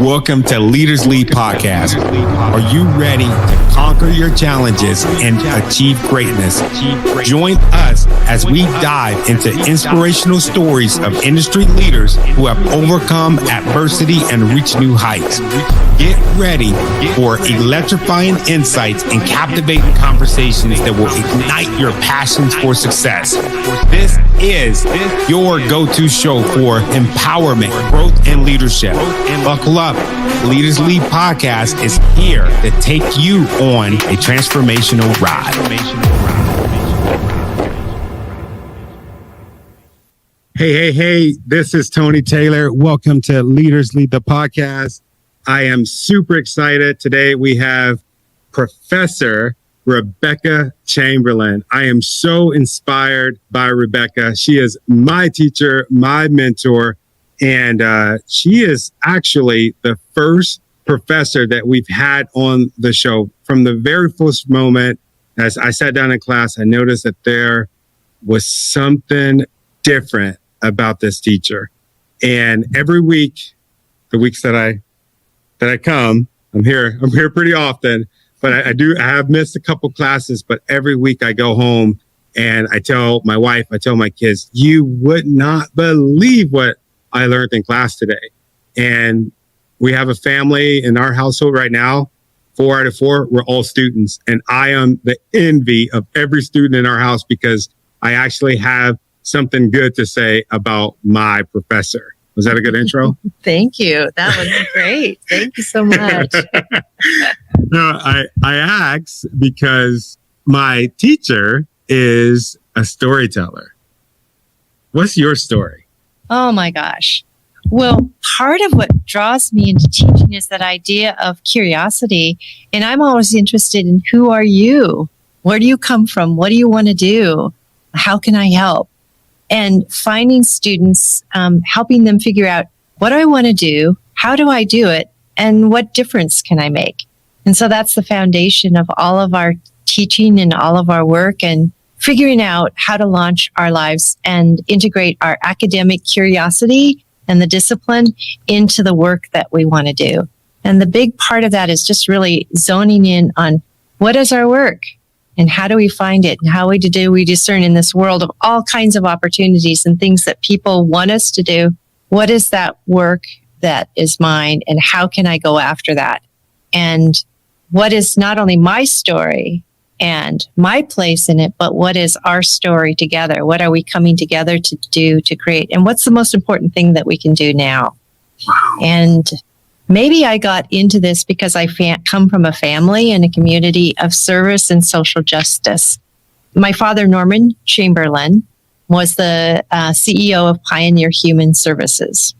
Welcome to Leaders Lead Podcast. Are you ready to conquer your challenges and achieve greatness? Join us as we dive into inspirational stories of industry leaders who have overcome adversity and reached new heights. Get ready for electrifying insights and captivating conversations that will ignite your passions for success. This is your go-to show for empowerment, growth, and leadership. Buckle up. Leaders Lead Podcast is here to take you on a transformational ride. Hey, this is Tony Taylor. Welcome to Leaders Lead the Podcast. I am super excited. Today we have Professor Rebecca Chamberlain. I am so inspired by Rebecca. She is my teacher, my mentor, and she is actually the first professor that we've had on the show. From the very first moment, as I sat down in class, I noticed that there was something different about this teacher. And every week, the weeks that I come, I'm here pretty often, but I have missed a couple classes, but every week I go home and I tell my wife, I tell my kids, you would not believe what I learned in class today. And we have a family in our household right now, 4 out of 4, we're all students. And I am the envy of every student in our house because I actually have something good to say about my professor. Was that a good intro? Thank you. That was great. Thank you so much. No, I asked because my teacher is a storyteller. What's your story? Oh my gosh. Well, part of what draws me into teaching is that idea of curiosity. And I'm always interested in who are you? Where do you come from? What do you want to do? How can I help? And finding students, helping them figure out what do I want to do? How do I do it? And what difference can I make? And so that's the foundation of all of our teaching and all of our work and figuring out how to launch our lives and integrate our academic curiosity and the discipline into the work that we want to do. And the big part of that is just really zoning in on what is our work and how do we find it and how do we discern in this world of all kinds of opportunities and things that people want us to do. What is that work that is mine and how can I go after that? And what is not only my story and my place in it, but what is our story together? What are we coming together to do, to create? And what's the most important thing that we can do now? Wow. And maybe I got into this because I come from a family and a community of service and social justice. My father, Norman Chamberlain, was the CEO of Pioneer Human Services.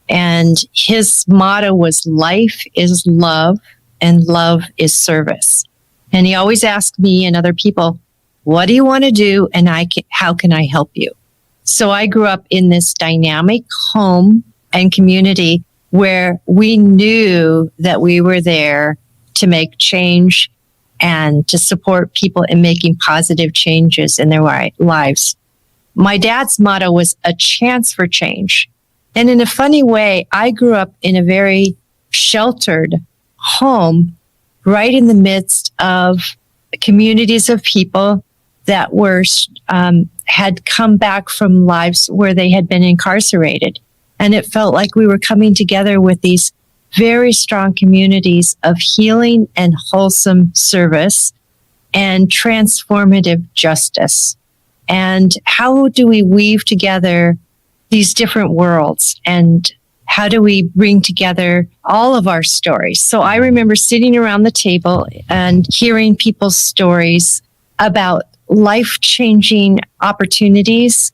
And his motto was life is love and love is service. And he always asked me and other people, what do you want to do? And how can I help you? So I grew up in this dynamic home and community where we knew that we were there to make change and to support people in making positive changes in their lives. My dad's motto was a chance for change. And in a funny way, I grew up in a very sheltered home right in the midst of communities of people that were had come back from lives where they had been incarcerated. And it felt like we were coming together with these very strong communities of healing and wholesome service and transformative justice. And how do we weave together these different worlds and how do we bring together all of our stories? So I remember sitting around the table and hearing people's stories about life-changing opportunities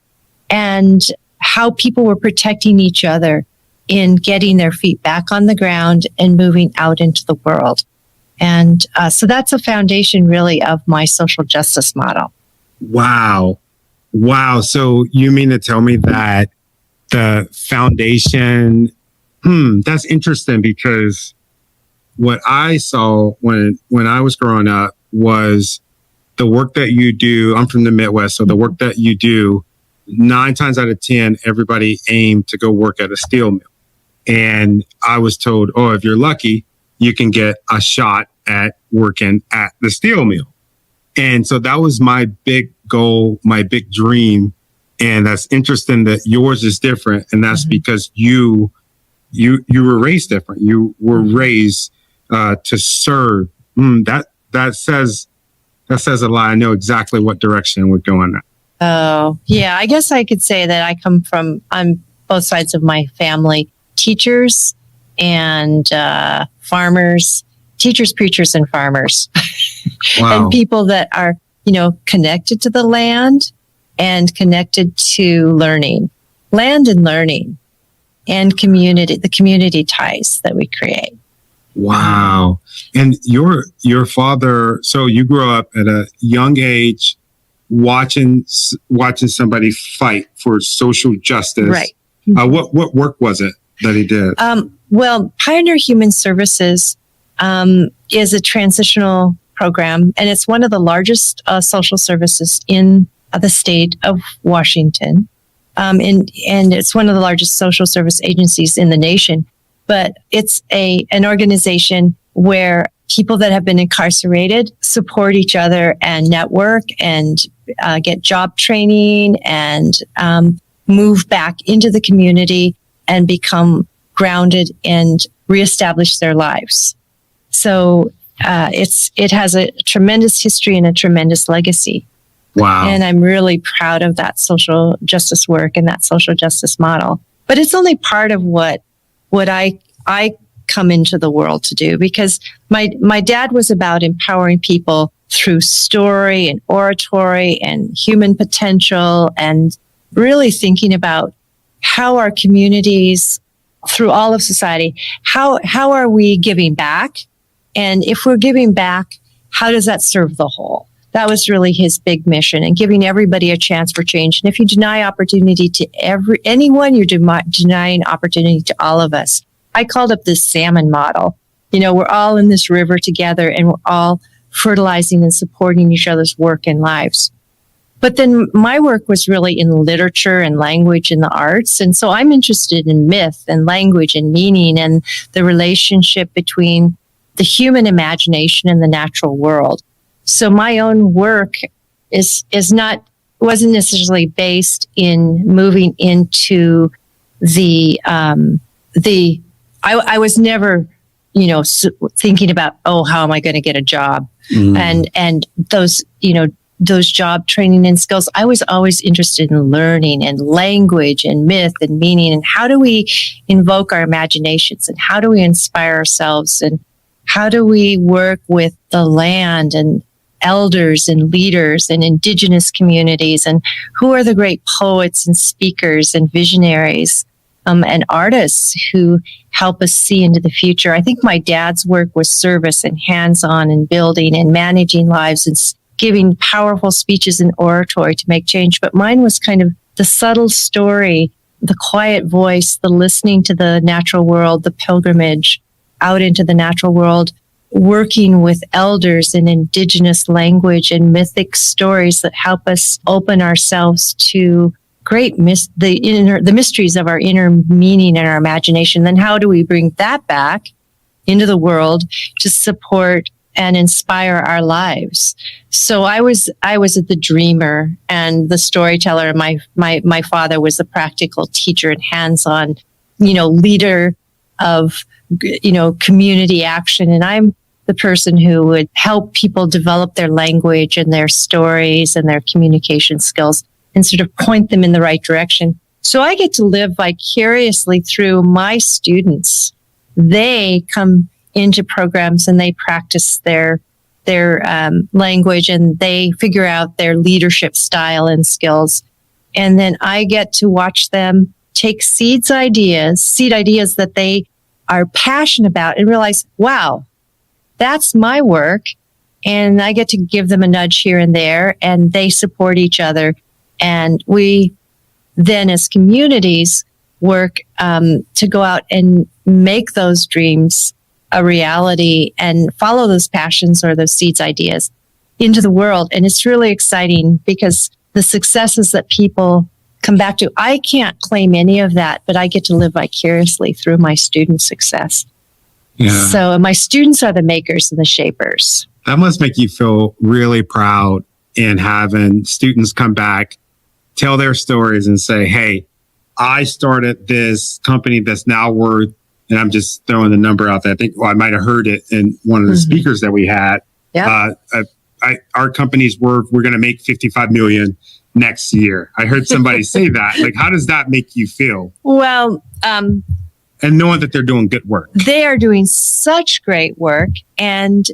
and how people were protecting each other in getting their feet back on the ground and moving out into the world. And so that's a foundation really of my social justice model. Wow. So you mean to tell me that the foundation, that's interesting because what I saw when I was growing up was the work that you do. I'm from the Midwest, so the work that you do, 9 times out of 10, everybody aimed to go work at a steel mill. And I was told, oh, if you're lucky, you can get a shot at working at the steel mill. And so that was my big goal, my big dream. And that's interesting that yours is different. And that's because you were raised different. You were raised to serve. That says a lot. I know exactly what direction we're going. Oh, yeah. I guess I could say that I come from, on both sides of my family, teachers and farmers, teachers, preachers, and farmers. Wow. And people that are, connected to the land and connected to learning, land and learning, and community, the community ties that we create. Wow. And your father, so you grew up at a young age watching somebody fight for social justice. Right. What work was it that he did? Well, Pioneer Human Services is a transitional program, and it's one of the largest social services in the state of Washington. And it's one of the largest social service agencies in the nation. But it's an organization where people that have been incarcerated support each other and network and get job training and move back into the community and become grounded and reestablish their lives. So it has a tremendous history and a tremendous legacy. Wow. And I'm really proud of that social justice work and that social justice model. But it's only part of what I come into the world to do, because my dad was about empowering people through story and oratory and human potential, and really thinking about how our communities through all of society, how are we giving back? And if we're giving back, how does that serve the whole? That was really his big mission, and giving everybody a chance for change. And if you deny opportunity to anyone, you're denying opportunity to all of us. I called up this salmon model. We're all in this river together, and we're all fertilizing and supporting each other's work and lives. But then my work was really in literature and language and the arts. And so I'm interested in myth and language and meaning and the relationship between the human imagination and the natural world. So my own work wasn't necessarily based in moving into I was never, thinking about, how am I going to get a job? And those job training and skills. I was always interested in learning and language and myth and meaning, and how do we invoke our imaginations, and how do we inspire ourselves, and how do we work with the land and elders and leaders and indigenous communities, and who are the great poets and speakers and visionaries and artists who help us see into the future. I think my dad's work was service and hands-on and building and managing lives and giving powerful speeches and oratory to make change. But mine was kind of the subtle story, the quiet voice, the listening to the natural world, the pilgrimage out into the natural world, working with elders in indigenous language and mythic stories that help us open ourselves to the mysteries of our inner meaning and our imagination. Then how do we bring that back into the world to support and inspire our lives? So I was the dreamer and the storyteller. My father was the practical teacher and hands-on, leader of, community action. And I'm the person who would help people develop their language and their stories and their communication skills and sort of point them in the right direction. So I get to live vicariously through my students. They come into programs and they practice their language, and they figure out their leadership style and skills. And then I get to watch them take seed ideas that they are passionate about, and realize, wow, that's my work. And I get to give them a nudge here and there, and they support each other. And we then, as communities, work to go out and make those dreams a reality and follow those passions or those seeds ideas into the world. And it's really exciting, because the successes that people come back to, I can't claim any of that, but I get to live vicariously through my student success. Yeah. So my students are the makers and the shapers. That must make you feel really proud in having students come back, tell their stories and say, hey, I started this company that's now worth, and I'm just throwing the number out there. I think, I might have heard it in one of the speakers that we had. Yeah. Our company's worth, we're going to make 55 million next year. I heard somebody say that. Like, how does that make you feel? Well, and knowing that they're doing good work. They are doing such great work, and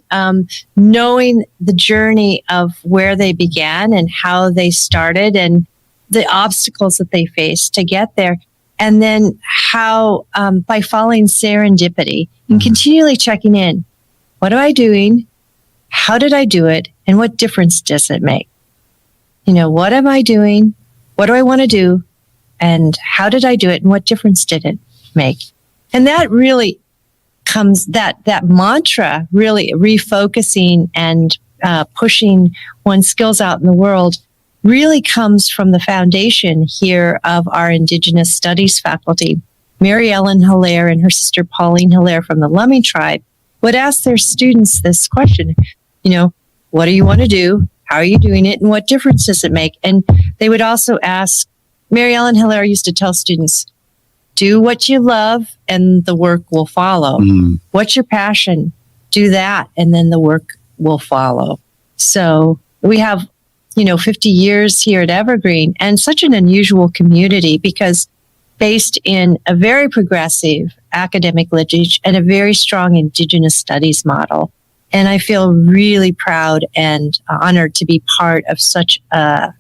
knowing the journey of where they began and how they started and the obstacles that they faced to get there. And then how, by following serendipity and continually checking in, what am I doing? How did I do it? And what difference does it make? You know, what am I doing? What do I want to do? And how did I do it? And what difference did it make? And that really comes, that mantra, really refocusing and pushing one's skills out in the world, really comes from the foundation here of our Indigenous Studies faculty. Mary Ellen Hilaire and her sister Pauline Hilaire from the Lummi tribe would ask their students this question, you know, what do you want to do? How are you doing it? And what difference does it make? And they would also ask, Mary Ellen Hilaire used to tell students, do what you love and the work will follow. What's your passion? Do that and then the work will follow. So we have, 50 years here at Evergreen and such an unusual community because based in a very progressive academic lineage and a very strong Indigenous studies model. And I feel really proud and honored to be part of such a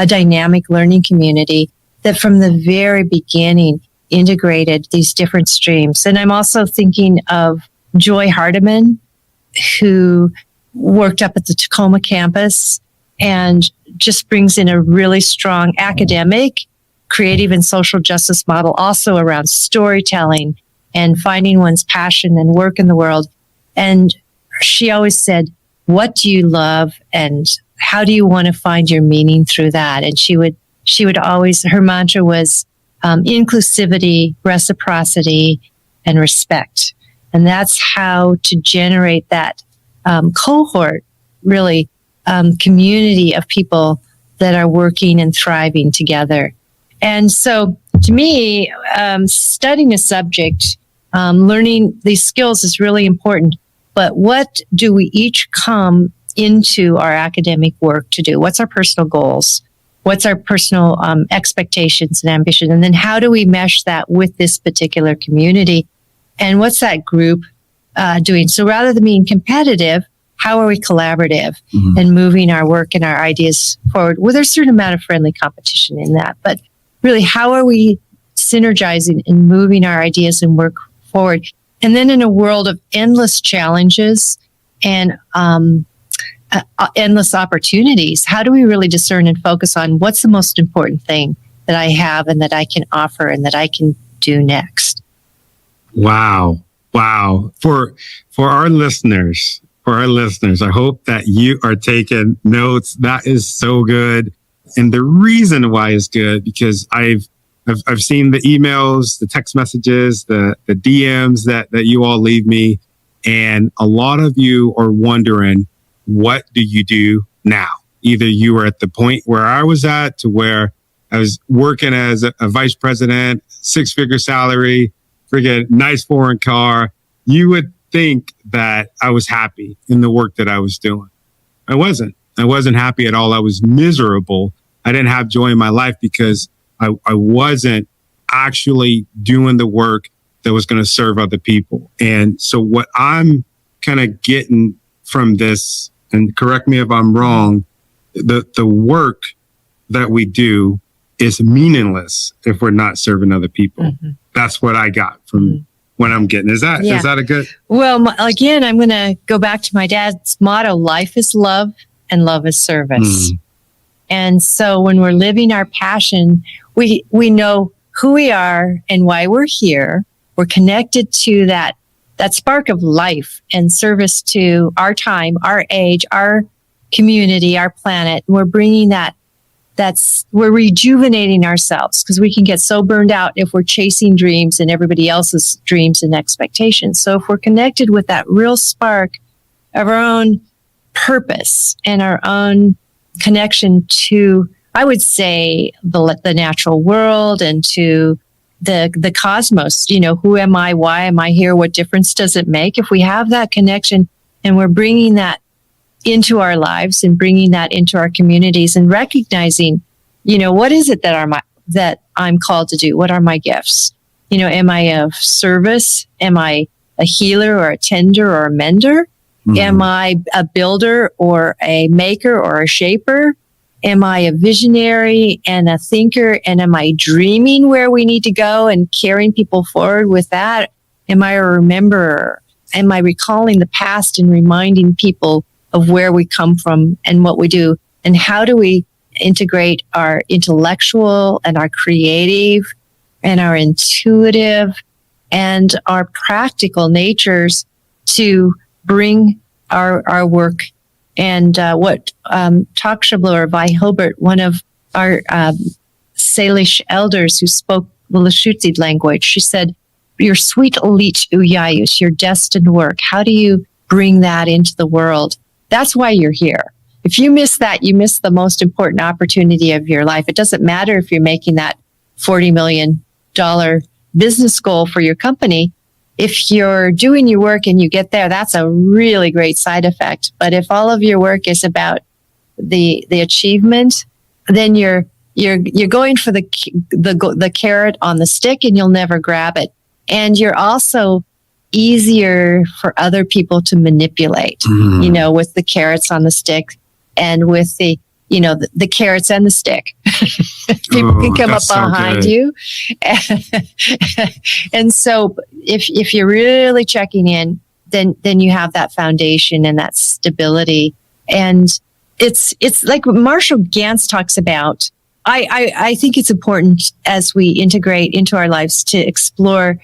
dynamic learning community that from the very beginning integrated these different streams. And I'm also thinking of Joy Hardiman, who worked up at the Tacoma campus and just brings in a really strong academic, creative, and social justice model also around storytelling and finding one's passion and work in the world. And she always said, what do you love and how do you want to find your meaning through that? And she would always, her mantra was inclusivity, reciprocity, and respect. And that's how to generate that cohort, really, community of people that are working and thriving together. And so to me, studying a subject, learning these skills is really important. But what do we each come into our academic work to do? What's our personal goals? What's our personal expectations and ambitions? And then how do we mesh that with this particular community? And what's that group doing? So rather than being competitive, how are we collaborative and moving our work and our ideas forward? Well, there's a certain amount of friendly competition in that. But really, how are we synergizing and moving our ideas and work forward? And then in a world of endless challenges and endless opportunities, how do we really discern and focus on what's the most important thing that I have and that I can offer and that I can do next? Wow. For our listeners, I hope that you are taking notes. That is so good. And the reason why it's good, because I've seen the emails, the text messages, the DMs that you all leave me. And a lot of you are wondering, what do you do now? Either you were at the point where I was at to where I was working as a vice president, 6-figure salary, freaking nice foreign car. You would think that I was happy in the work that I was doing. I wasn't happy at all. I was miserable. I didn't have joy in my life because I wasn't actually doing the work that was going to serve other people. And so what I'm kind of getting from this, and correct me if I'm wrong, the work that we do is meaninless if we're not serving other people. That's what I got from what I'm getting. Is that a good? Well, again, I'm going to go back to my dad's motto, life is love and love is service. And so when we're living our passion, we know who we are and why we're here. We're connected to that spark of life and service to our time, our age, our community, our planet. We're bringing that we're rejuvenating ourselves, because we can get so burned out if we're chasing dreams and everybody else's dreams and expectations. So if we're connected with that real spark of our own purpose and our own connection to, I would say, the natural world and to the cosmos, who am I? Why am I here? What difference does it make? If we have that connection and we're bringing that into our lives and bringing that into our communities and recognizing, what is it that I'm called to do? What are my gifts? Am I of service? Am I a healer or a tender or a mender? Mm-hmm. Am I a builder or a maker or a shaper? Am I a visionary and a thinker? And am I dreaming where we need to go and carrying people forward with that? Am I a rememberer? Am I recalling the past and reminding people of where we come from and what we do? And how do we integrate our intellectual and our creative and our intuitive and our practical natures to bring our work? And what Takshabla by Hilbert, one of our Salish elders who spoke the Lushootseed language, she said, your sweet Olit Uyayus, your destined work, how do you bring that into the world? That's why you're here. If you miss that, you miss the most important opportunity of your life. It doesn't matter if you're making that $40 million business goal for your company. If you're doing your work and you get there, that's a really great side effect. But if all of your work is about the achievement, then you're going for the carrot on the stick and you'll never grab it. And you're also easier for other people to manipulate, with the carrots on the stick and with the carrots and the stick. People can come up behind you. And so if you're really checking in, then you have that foundation and that stability. And it's like Marshall Gantz talks about. I think it's important as we integrate into our lives to explore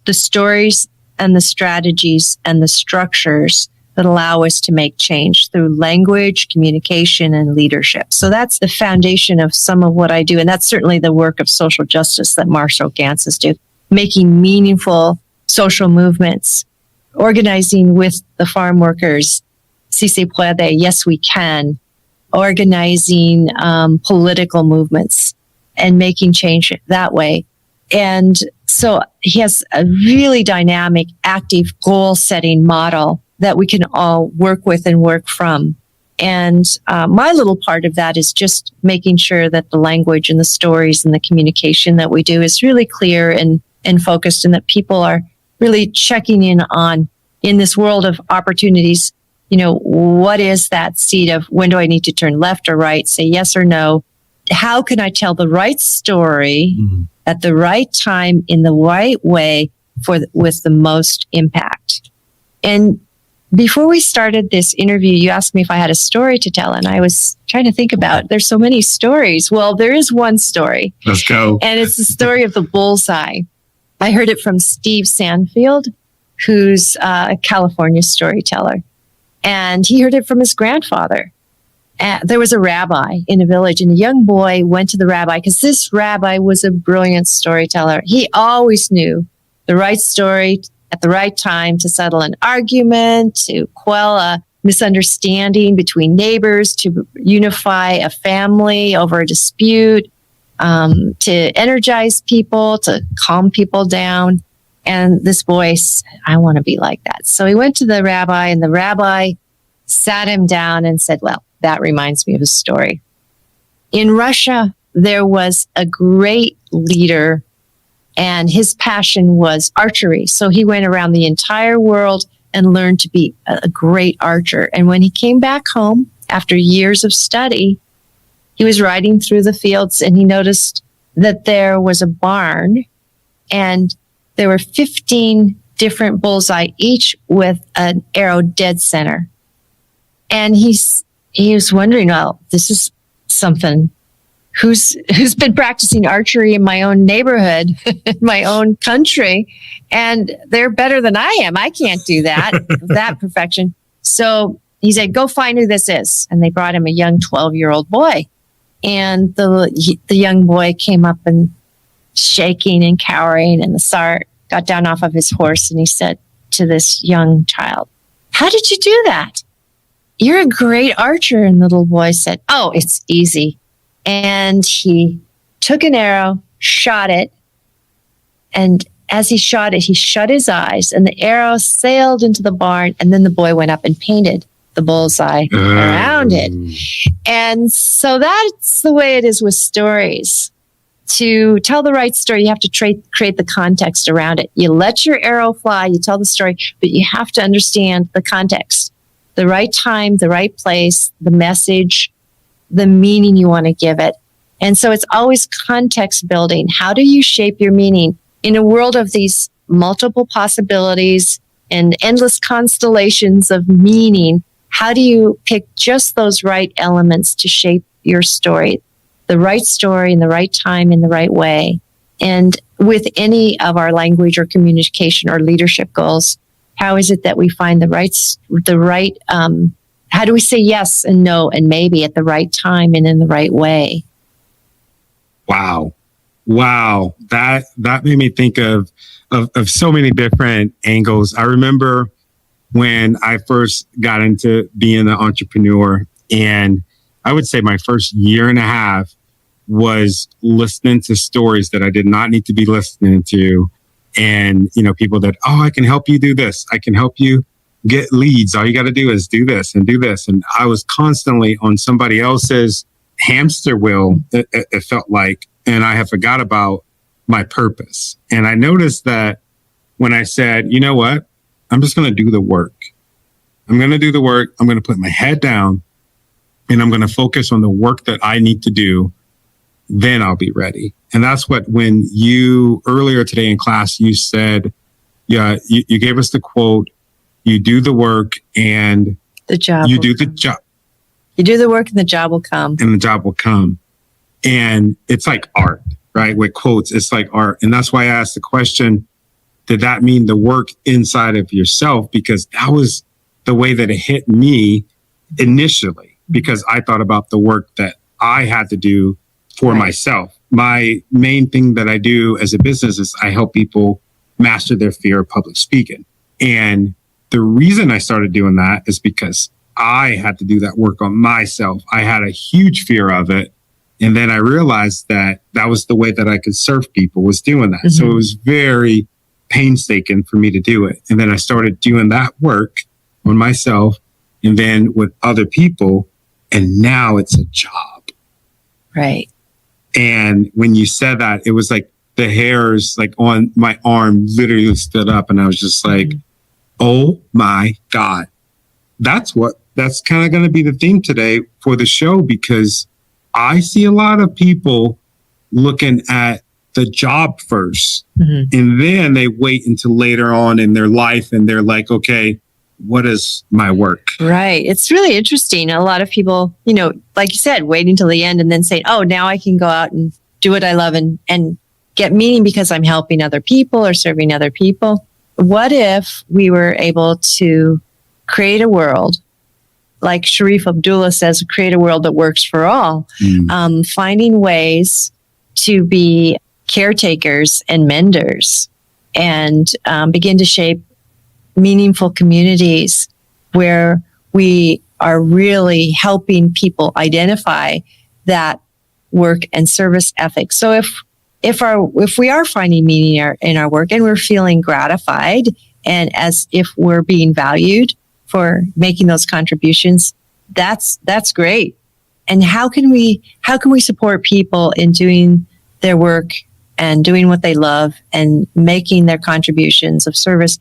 the stories and the strategies and the structures that allow us to make change through language, communication, and leadership. So that's the foundation of some of what I do. And that's certainly the work of social justice that Marshall Gantz's do, making meaningful social movements, organizing with the farm workers, Si se puede, yes we can, organizing political movements and making change that way. And so he has a really dynamic, active, goal-setting model that we can all work with and work from. And my little part of that is just making sure that the language and the stories and the communication that we do is really clear and focused, and that people are really checking in on, in this world of opportunities, what is that seed of when do I need to turn left or right, say yes or no? How can I tell the right story at the right time in the right way with the most impact? And before we started this interview, you asked me if I had a story to tell, and I was trying to think about, there's so many stories. Well, there is one story. Let's go. And it's the story of the bullseye. I heard it from Steve Sanfield, who's a California storyteller. And he heard it from his grandfather. There was a rabbi in a village, and a young boy went to the rabbi because this rabbi was a brilliant storyteller. He always knew the right story at the right time to settle an argument, to quell a misunderstanding between neighbors, to unify a family over a dispute, to energize people, to calm people down. And this boy said, I want to be like that. So he went to the rabbi, and the rabbi sat him down and said, well, that reminds me of a story. In Russia, there was a great leader, and his passion was archery. So he went around the entire world and learned to be a great archer. And when he came back home after years of study, he was riding through the fields, and he noticed that there was a barn, and there were 15 different bullseye, each with an arrow dead center. And he was wondering, well, this is something. Who's been practicing archery in my own neighborhood, in my own country, and they're better than I am. I can't do that, that perfection. So he said, go find who this is. And they brought him a young 12-year-old boy. And the young boy came up and shaking and cowering, and the Tsar got down off of his horse and he said to this young child, "How did you do that? You're a great archer." And the little boy said, "Oh, it's easy." And he took an arrow, shot it, and as he shot it, he shut his eyes, and the arrow sailed into the barn, and then the boy went up and painted the bullseye around it. And so that's the way it is with stories. To tell the right story, you have to create the context around it. You let your arrow fly, you tell the story, but you have to understand the context, the right time, the right place, the message, the meaning you want to give it. And so it's always context building. How do you shape your meaning in a world of these multiple possibilities and endless constellations of meaning? How do you pick just those right elements to shape your story? The right story in the right time in the right way. And with any of our language or communication or leadership goals, how is it that we find how do we say yes and no and maybe at the right time and in the right way? Wow. That made me think of so many different angles. I remember when I first got into being an entrepreneur, and I would say my first year and a half was listening to stories that I did not need to be listening to. And, people that, "Oh, I can help you do this. I can help you get leads. All you got to do is do this and do this." And I was constantly on somebody else's hamster wheel, it felt like, and I had forgot about my purpose. And I noticed that when I said, "You know what? I'm just going to do the work. I'm going to do the work. I'm going to put my head down and I'm going to focus on the work that I need to do. Then I'll be ready." And that's what, when you earlier today in class, you said, you gave us the quote, you do the work and the job. You do the job. You do the work and the job will come. And the job will come. And it's like art, right? With quotes, it's like art. And that's why I asked the question, did that mean the work inside of yourself? Because that was the way that it hit me initially, because I thought about the work that I had to do for myself. My main thing that I do as a business is I help people master their fear of public speaking. And the reason I started doing that is because I had to do that work on myself. I had a huge fear of it. And then I realized that that was the way that I could serve people, was doing that. Mm-hmm. So it was very painstaking for me to do it. And then I started doing that work on myself and then with other people. And now it's a job. Right. And when you said that, it was like the hairs like on my arm literally stood up, and I was just like, oh my God. That's kind of going to be the theme today for the show, because I see a lot of people looking at the job first, and then they wait until later on in their life and they're like, okay, what is my work? Right. It's really interesting. A lot of people, like you said, waiting till the end and then saying, oh, now I can go out and do what I love and get meaning because I'm helping other people or serving other people. What if we were able to create a world, like Sharif Abdullah says, create a world that works for all, finding ways to be caretakers and menders and begin to shape meaningful communities where we are really helping people identify that work and service ethic. So if we are finding meaning in our work and we're feeling gratified and as if we're being valued for making those contributions, that's great. And how can we support people in doing their work and doing what they love and making their contributions of service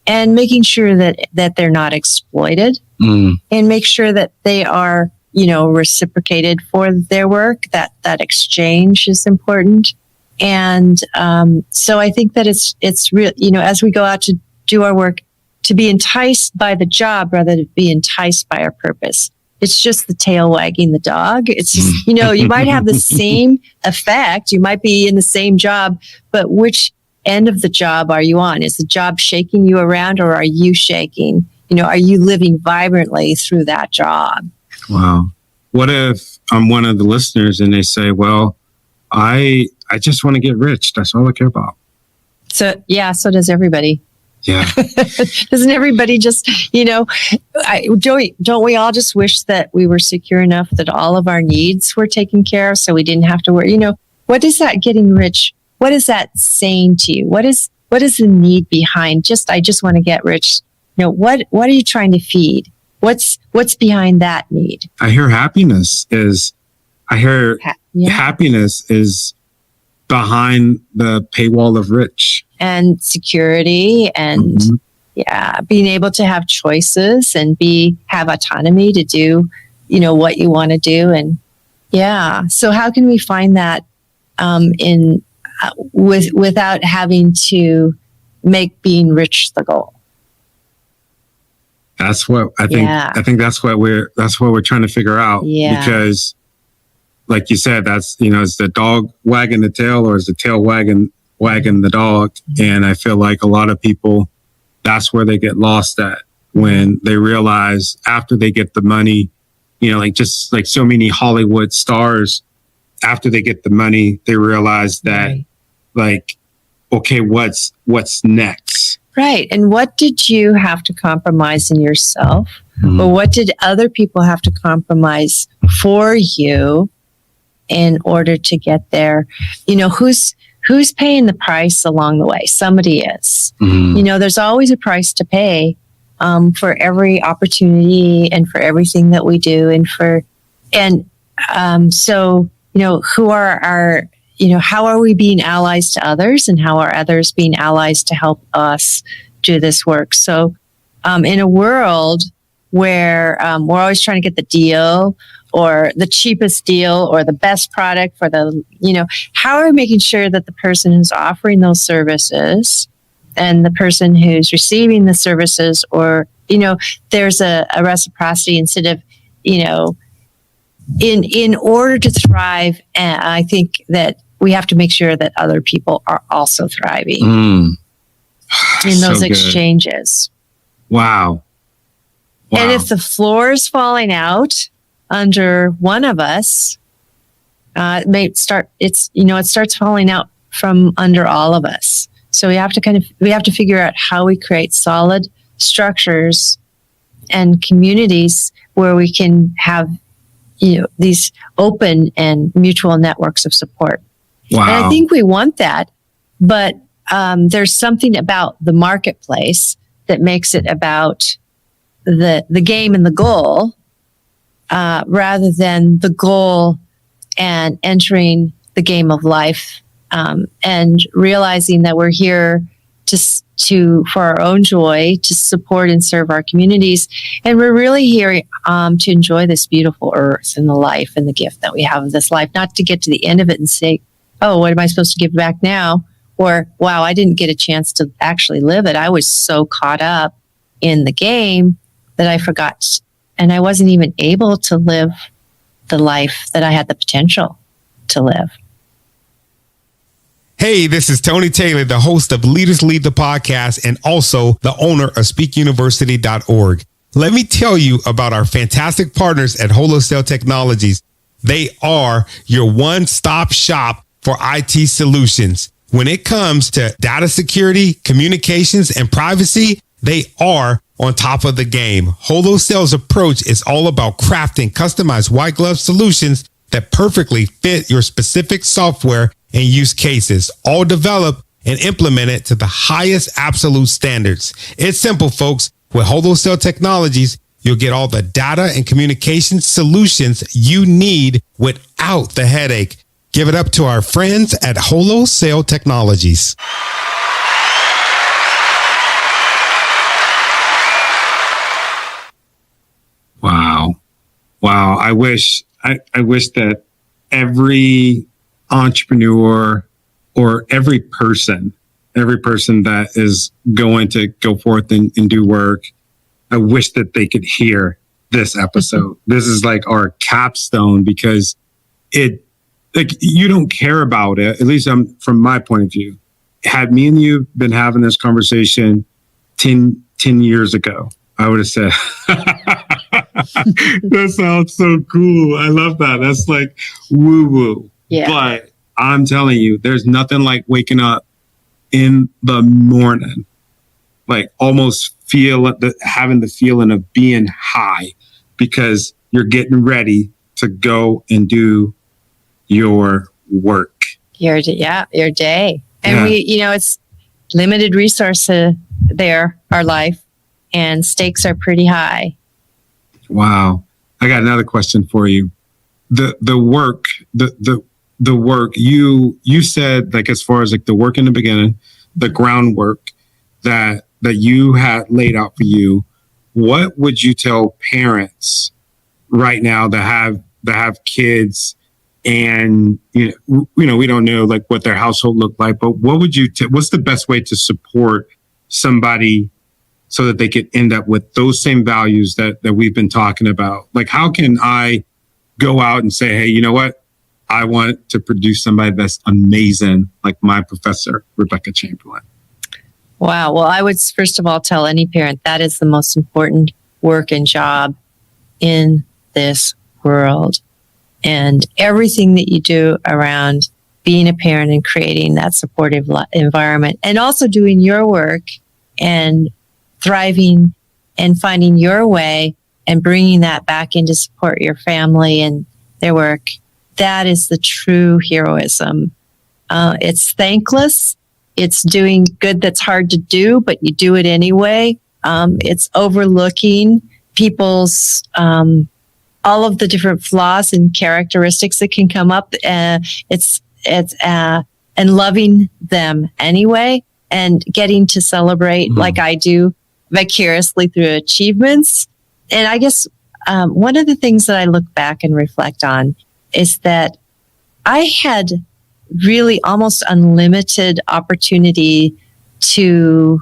and making sure that they're not exploited and make sure that they are, reciprocated for their work, that exchange is important. And so I think that it's real, as we go out to do our work, to be enticed by the job rather than be enticed by our purpose. It's just the tail wagging the dog. It's just, you might have the same effect. You might be in the same job, but which end of the job are you on? Is the job shaking you around, or are you shaking? Are you living vibrantly through that job? Wow. what if I'm one of the listeners and they say, well, I just want to get rich. That's all I care about. So, yeah, so does everybody. Yeah. Doesn't everybody just, don't we all just wish that we were secure enough that all of our needs were taken care of so we didn't have to worry? What is that getting rich? What is that saying to you? What is the need behind I just want to get rich? What are you trying to feed? What's behind that need? I hear happiness is behind the paywall of rich. And security and being able to have choices and have autonomy to do, what you want to do. And so how can we find that without having to make being rich the goal? That's what I think. Yeah. I think that's what we're trying to figure out. Yeah. Because, like you said, that's is the dog wagging the tail, or is the tail wagging the dog? And I feel like a lot of people, that's where they get lost at, when they realize after they get the money, just like so many Hollywood stars, after they get the money, they realize that okay, what's next? Right. And what did you have to compromise in yourself? Mm-hmm. Or what did other people have to compromise for you in order to get there? Who's paying the price along the way? Somebody is. Mm-hmm. There's always a price to pay for every opportunity and for everything that we do. So who are our, how are we being allies to others, and how are others being allies to help us do this work? So in a world where we're always trying to get the deal, or the cheapest deal, or the best product for how are we making sure that the person who's offering those services and the person who's receiving the services, or, there's a reciprocity instead of, in order to thrive. And I think that we have to make sure that other people are also thriving in those exchanges. Wow. And if the floor is falling out under one of us, it starts falling out from under all of us. So we have to figure out how we create solid structures and communities where we can have, these open and mutual networks of support. Wow. And I think we want that, but there's something about the marketplace that makes it about the game and the goal, rather than the goal and entering the game of life, and realizing that we're here for our own joy, to support and serve our communities. And we're really here to enjoy this beautiful earth and the life and the gift that we have of this life, not to get to the end of it and say, oh, what am I supposed to give back now? Or, wow, I didn't get a chance to actually live it. I was so caught up in the game that I forgot, and I wasn't even able to live the life that I had the potential to live. Hey, this is Tony Taylor, the host of Leaders Lead the podcast and also the owner of speakuniversity.org. Let me tell you about our fantastic partners at Holocell Technologies. They are your one-stop shop for IT solutions. When it comes to data security, communications, and privacy, they are on top of the game. Holocell's approach is all about crafting customized white glove solutions that perfectly fit your specific software and use cases, all developed and implemented to the highest absolute standards. It's simple, folks. With Holocell Technologies, you'll get all the data and communication solutions you need without the headache. Give it up to our friends at Holocell Technologies. Wow. I wish that every entrepreneur, or every person that is going to go forth and do work, I wish that they could hear this episode. This is like our capstone, because you don't care about it. At least from my point of view. Had me and you been having this conversation 10 years ago, I would have said, That sounds so cool. I love that. That's like woo woo. Yeah. But I'm telling you, there's nothing like waking up in the morning, like almost having the feeling of being high because you're getting ready to go and do your work. Your day. And Yeah. it's limited resources there, our life, and stakes are pretty high. Wow. I got another question for you. The work, the work you said, like, as far as like the work in the beginning, the groundwork that you had laid out for you, what would you tell parents right now that have kids and we don't know like what their household looked like, but what would what's the best way to support somebody so that they could end up with those same values that we've been talking about? Like, how can I go out and say, hey, you know what? I want to produce somebody that's amazing, like my professor, Rebecca Chamberlain. Wow. Well, I would first of all tell any parent that is the most important work and job in this world. And everything that you do around being a parent and creating that supportive environment, and also doing your work and thriving and finding your way and bringing that back in to support your family and their work. That is the true heroism. It's thankless. It's doing good that's hard to do, but you do it anyway. It's overlooking people's all of the different flaws and characteristics that can come up. It's and loving them anyway, and getting to celebrate like I do vicariously through achievements. And I guess one of the things that I look back and reflect on is that I had really almost unlimited opportunity to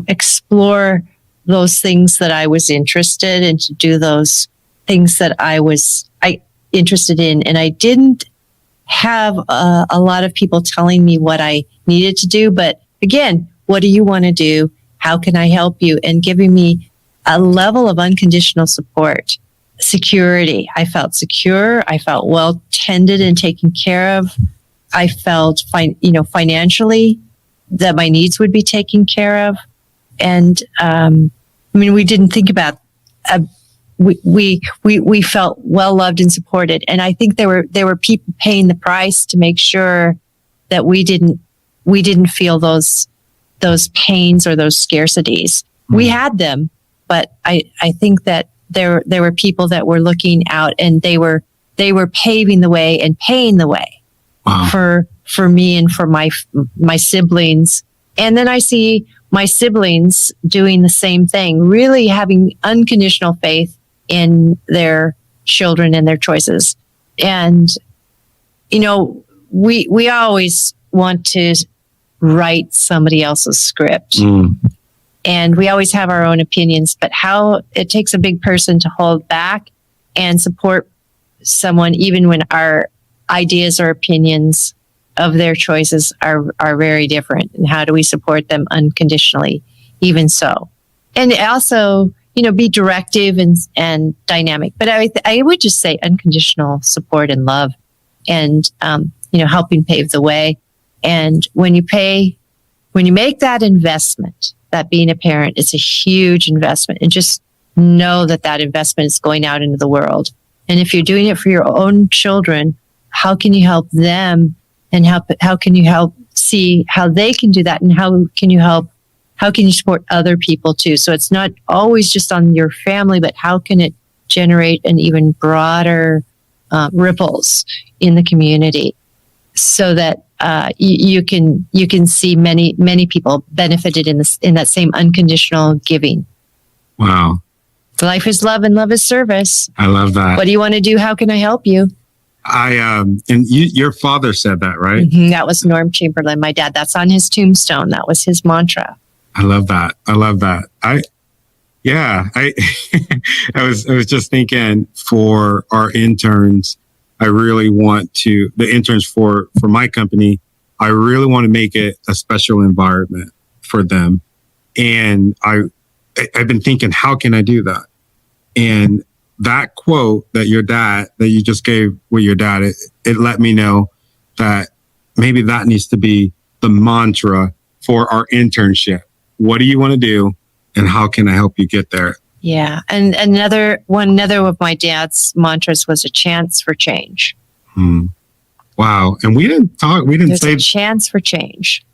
explore those things that I was interested in, to do those things that I interested in. And I didn't have a lot of people telling me what I needed to do. But again, what do you want to do? How can I help you? And giving me a level of unconditional support. Security. I felt secure. I felt well tended and taken care of. I felt financially that my needs would be taken care of. And we didn't think about. We felt well loved and supported. And I think there were people paying the price to make sure that we didn't feel those pains or those scarcities. We had them, but I think that there were people that were looking out, and they were paving the way and paying the way for me and for my siblings. And then I see my siblings doing the same thing, really having unconditional faith in their children and their choices. And we always want to write somebody else's script. And we always have our own opinions, but how it takes a big person to hold back and support someone, even when our ideas or opinions of their choices are very different. And how do we support them unconditionally, even so? And also, be directive and dynamic. But I would just say unconditional support and love, and helping pave the way. And when you make that investment, that being a parent is a huge investment, and just know that investment is going out into the world. And if you're doing it for your own children, how can you help them, and how can you help see how they can do that, and how can you support other people too? So it's not always just on your family, but how can it generate an even broader ripples in the community, so that you can see many people benefited in that same unconditional giving. Wow. Life is love and love is service. I love that. What do you want to do? How can I help you? Your father said that, right? Mm-hmm. That was Norm Chamberlain, my dad. That's on his tombstone. That was his mantra. I love that. I was just thinking, for our interns, I really want the interns for my company, I really want to make it a special environment for them. And I've been thinking, how can I do that? And that quote that you just gave with your dad, it let me know that maybe that needs to be the mantra for our internship. What do you want to do? And how can I help you get there? Yeah. And another of my dad's mantras was a chance for change. Wow. And we didn't There's say a chance for change.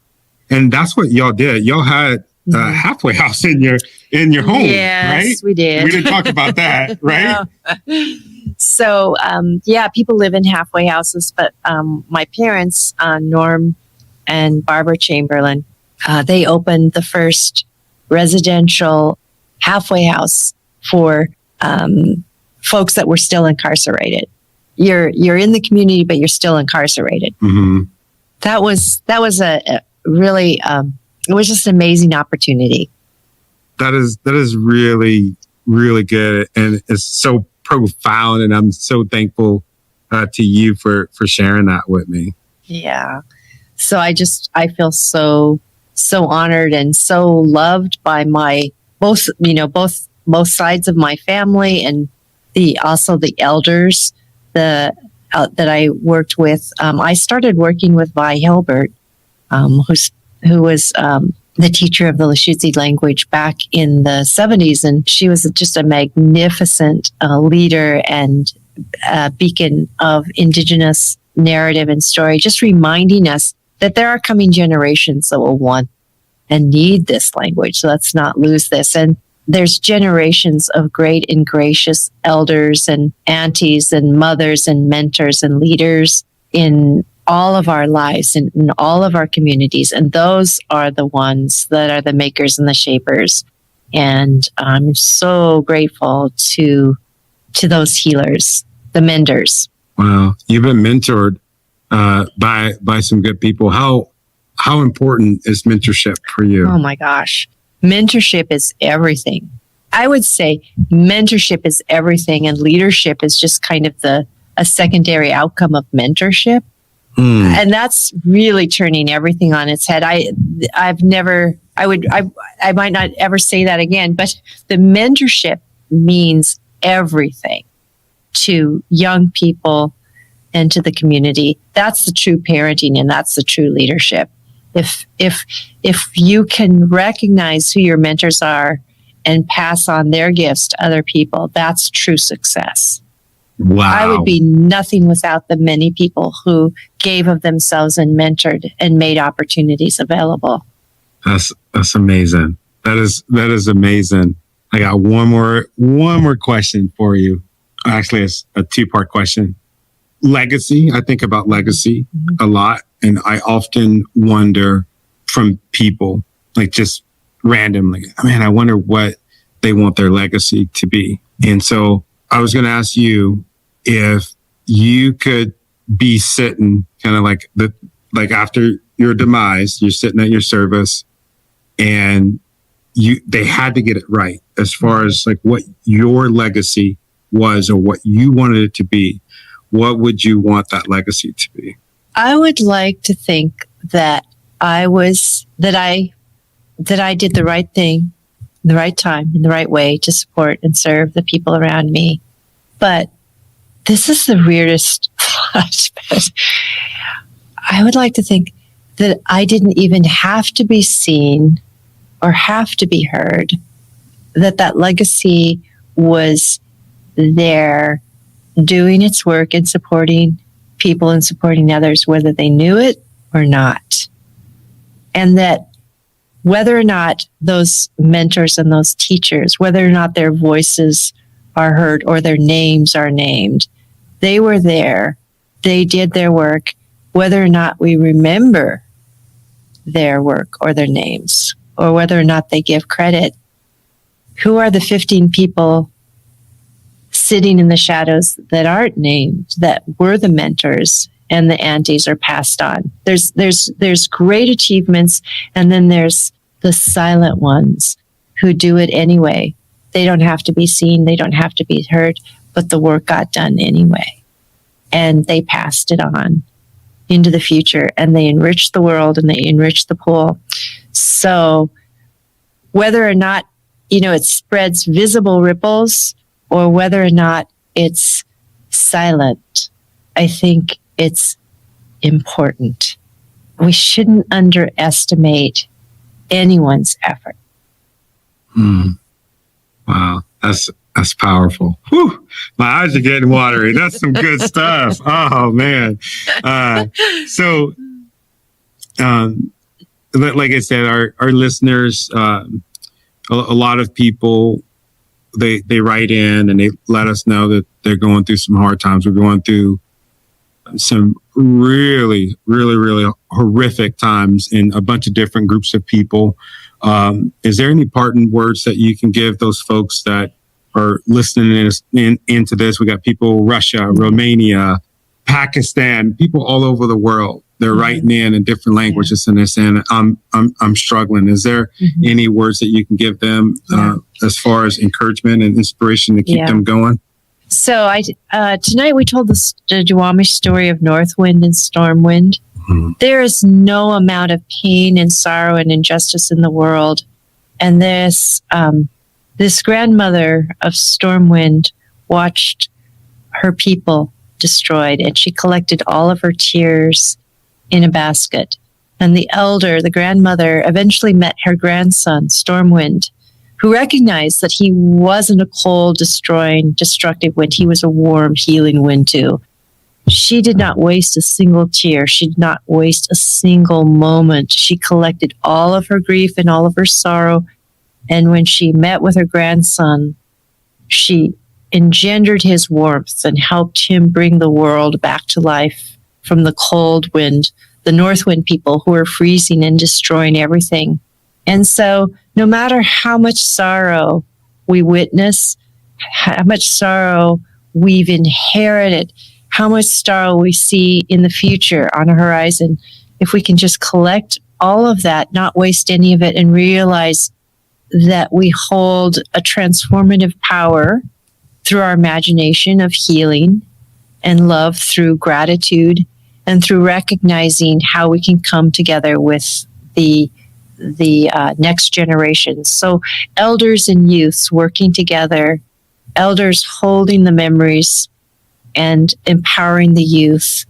And that's what y'all did. Y'all had a halfway house in your home, yes, right? We did. We didn't talk about that, right? No. So, people live in halfway houses, but my parents, Norm and Barbara Chamberlain, they opened the first residential halfway house for folks that were still incarcerated. You're in the community, but you're still incarcerated. Mm-hmm. That was a really it was just an amazing opportunity. That is really, really good, and it's so profound. And I'm so thankful to you for sharing that with me. Yeah. So I feel so honored and so loved by both sides of my family, and also the elders that I worked with. I started working with Vi Hilbert, who was the teacher of the Lushootseed language back in the 70s. And she was just a magnificent leader and beacon of Indigenous narrative and story, just reminding us that there are coming generations that will want and need this language. So let's not lose this. And there's generations of great and gracious elders and aunties and mothers and mentors and leaders in all of our lives and in all of our communities. And those are the ones that are the makers and the shapers. And I'm so grateful to those healers, the menders. Wow. You've been mentored by some good people. How important is mentorship for you? Oh my gosh. Mentorship is everything. I would say mentorship is everything, and leadership is just kind of a secondary outcome of mentorship. And that's really turning everything on its head. I might not ever say that again, but the mentorship means everything to young people and to the community. That's the true parenting, and that's the true leadership. If you can recognize who your mentors are and pass on their gifts to other people, that's true success. Wow. I would be nothing without the many people who gave of themselves and mentored and made opportunities available. That's amazing. That is amazing. I got one more question for you. Actually, it's a 2-part question. Legacy. I think about legacy a lot, and I often wonder from people, like just randomly, man, I wonder what they want their legacy to be. And so I was going to ask you if you could be sitting kind of like after your demise, you're sitting at your service, and they had to get it right as far as like what your legacy was or what you wanted it to be. What would you want that legacy to be? I would like to think that I did the right thing, the right time, in the right way to support and serve the people around me. But this is the weirdest thought, but I would like to think that I didn't even have to be seen or have to be heard, that legacy was there doing its work and supporting people and supporting others, whether they knew it or not. And that whether or not those mentors and those teachers, whether or not their voices are heard or their names are named, they were there. They did their work, whether or not we remember their work or their names, or whether or not they give credit. Who are the 15 people sitting in the shadows that aren't named, that were the mentors and the aunties are passed on? There's great achievements, and then there's the silent ones who do it anyway. They don't have to be seen, they don't have to be heard, but the work got done anyway. And they passed it on into the future, and they enriched the world, and they enriched the pool. So whether or not, it spreads visible ripples, or whether or not it's silent, I think it's important. We shouldn't underestimate anyone's effort. Wow, that's powerful. Whew. My eyes are getting watery. That's some good stuff. Oh man. So, like I said, our listeners, a lot of people, they write in and they let us know that they're going through some hard times. We're going through some really, really, really horrific times in a bunch of different groups of people. Is there any parting words that you can give those folks that are listening into this? We got people, Russia, Romania, Pakistan, people all over the world. They're writing in different languages and they're saying, I'm struggling. Is there any words that you can give them as far as encouragement and inspiration to keep them going? So tonight we told the Duwamish story of Northwind and Stormwind. There is no amount of pain and sorrow and injustice in the world. And this grandmother of Stormwind watched her people destroyed, and she collected all of her tears in a basket. And the grandmother, eventually met her grandson, Stormwind, who recognized that he wasn't a cold, destroying, destructive wind. He was a warm, healing wind too. She did not waste a single tear. She did not waste a single moment. She collected all of her grief and all of her sorrow. And when she met with her grandson, she engendered his warmth and helped him bring the world back to life from the cold wind, the north wind people who were freezing and destroying everything. And so no matter how much sorrow we witness, how much sorrow we've inherited, how much sorrow we see in the future on a horizon, if we can just collect all of that, not waste any of it, and realize that we hold a transformative power through our imagination of healing and love, through gratitude, and through recognizing how we can come together with the next generations. So elders and youths working together, elders holding the memories and empowering the youth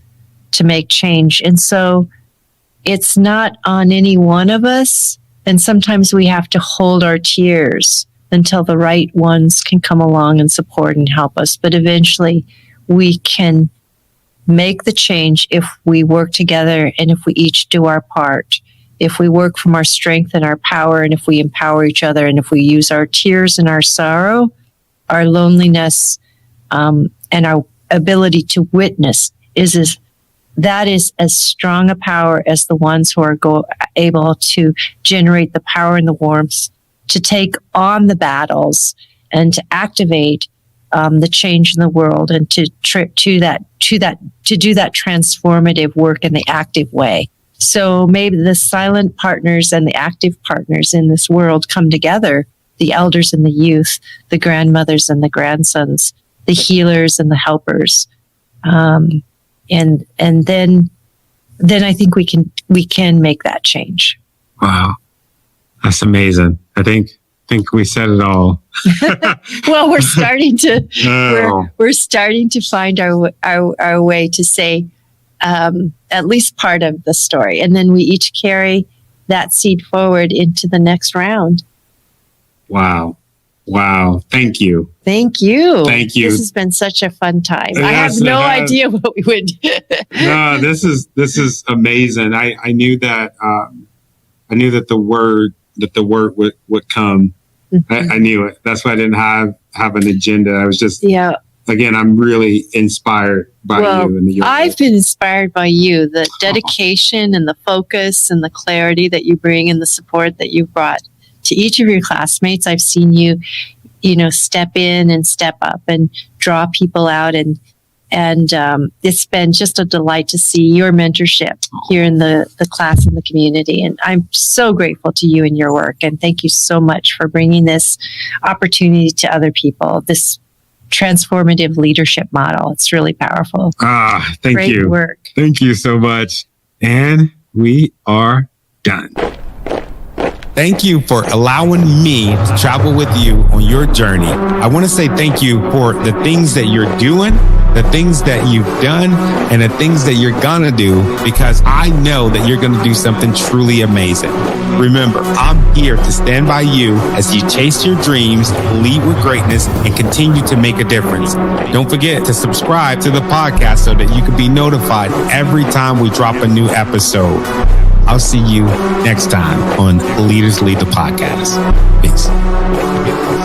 to make change. And so it's not on any one of us. And sometimes we have to hold our tears until the right ones can come along and support and help us. But eventually we can make the change if we work together and if we each do our part. If we work from our strength and our power, and if we empower each other, and if we use our tears and our sorrow, our loneliness, and our ability to witness that is as strong a power as the ones who are able to generate the power and the warmth to take on the battles and to activate the change in the world, and to do that transformative work in the active way. So maybe the silent partners and the active partners in this world come together, the elders and the youth, the grandmothers and the grandsons, the healers and the helpers. And then I think we can make that change. Wow. That's amazing. I think we said it all. Well, we're starting to we're starting to find our way to say at least part of the story, and then we each carry that seed forward into the next round. Wow. Thank you. Thank you. Thank you. This has been such a fun time. Yes, I have no idea what we would do. No, this is amazing. I knew that the word would come. Mm-hmm. I knew it. That's why I didn't have an agenda. I was just again, I'm really inspired by you and your I've been inspired by you, the dedication and the focus and the clarity that you bring and the support that you've brought to each of your classmates. I've seen you, step in and step up and draw people out. And it's been just a delight to see your mentorship here in the class and the community. And I'm so grateful to you and your work. And thank you so much for bringing this opportunity to other people, this transformative leadership model. It's really powerful. Thank you. Great work. Thank you so much. And we are done. Thank you for allowing me to travel with you on your journey. I want to say thank you for the things that you're doing, the things that you've done, and the things that you're gonna do, because I know that you're gonna do something truly amazing. Remember, I'm here to stand by you as you chase your dreams, lead with greatness, and continue to make a difference. Don't forget to subscribe to the podcast so that you can be notified every time we drop a new episode. I'll see you next time on Leaders Lead the Podcast. Peace.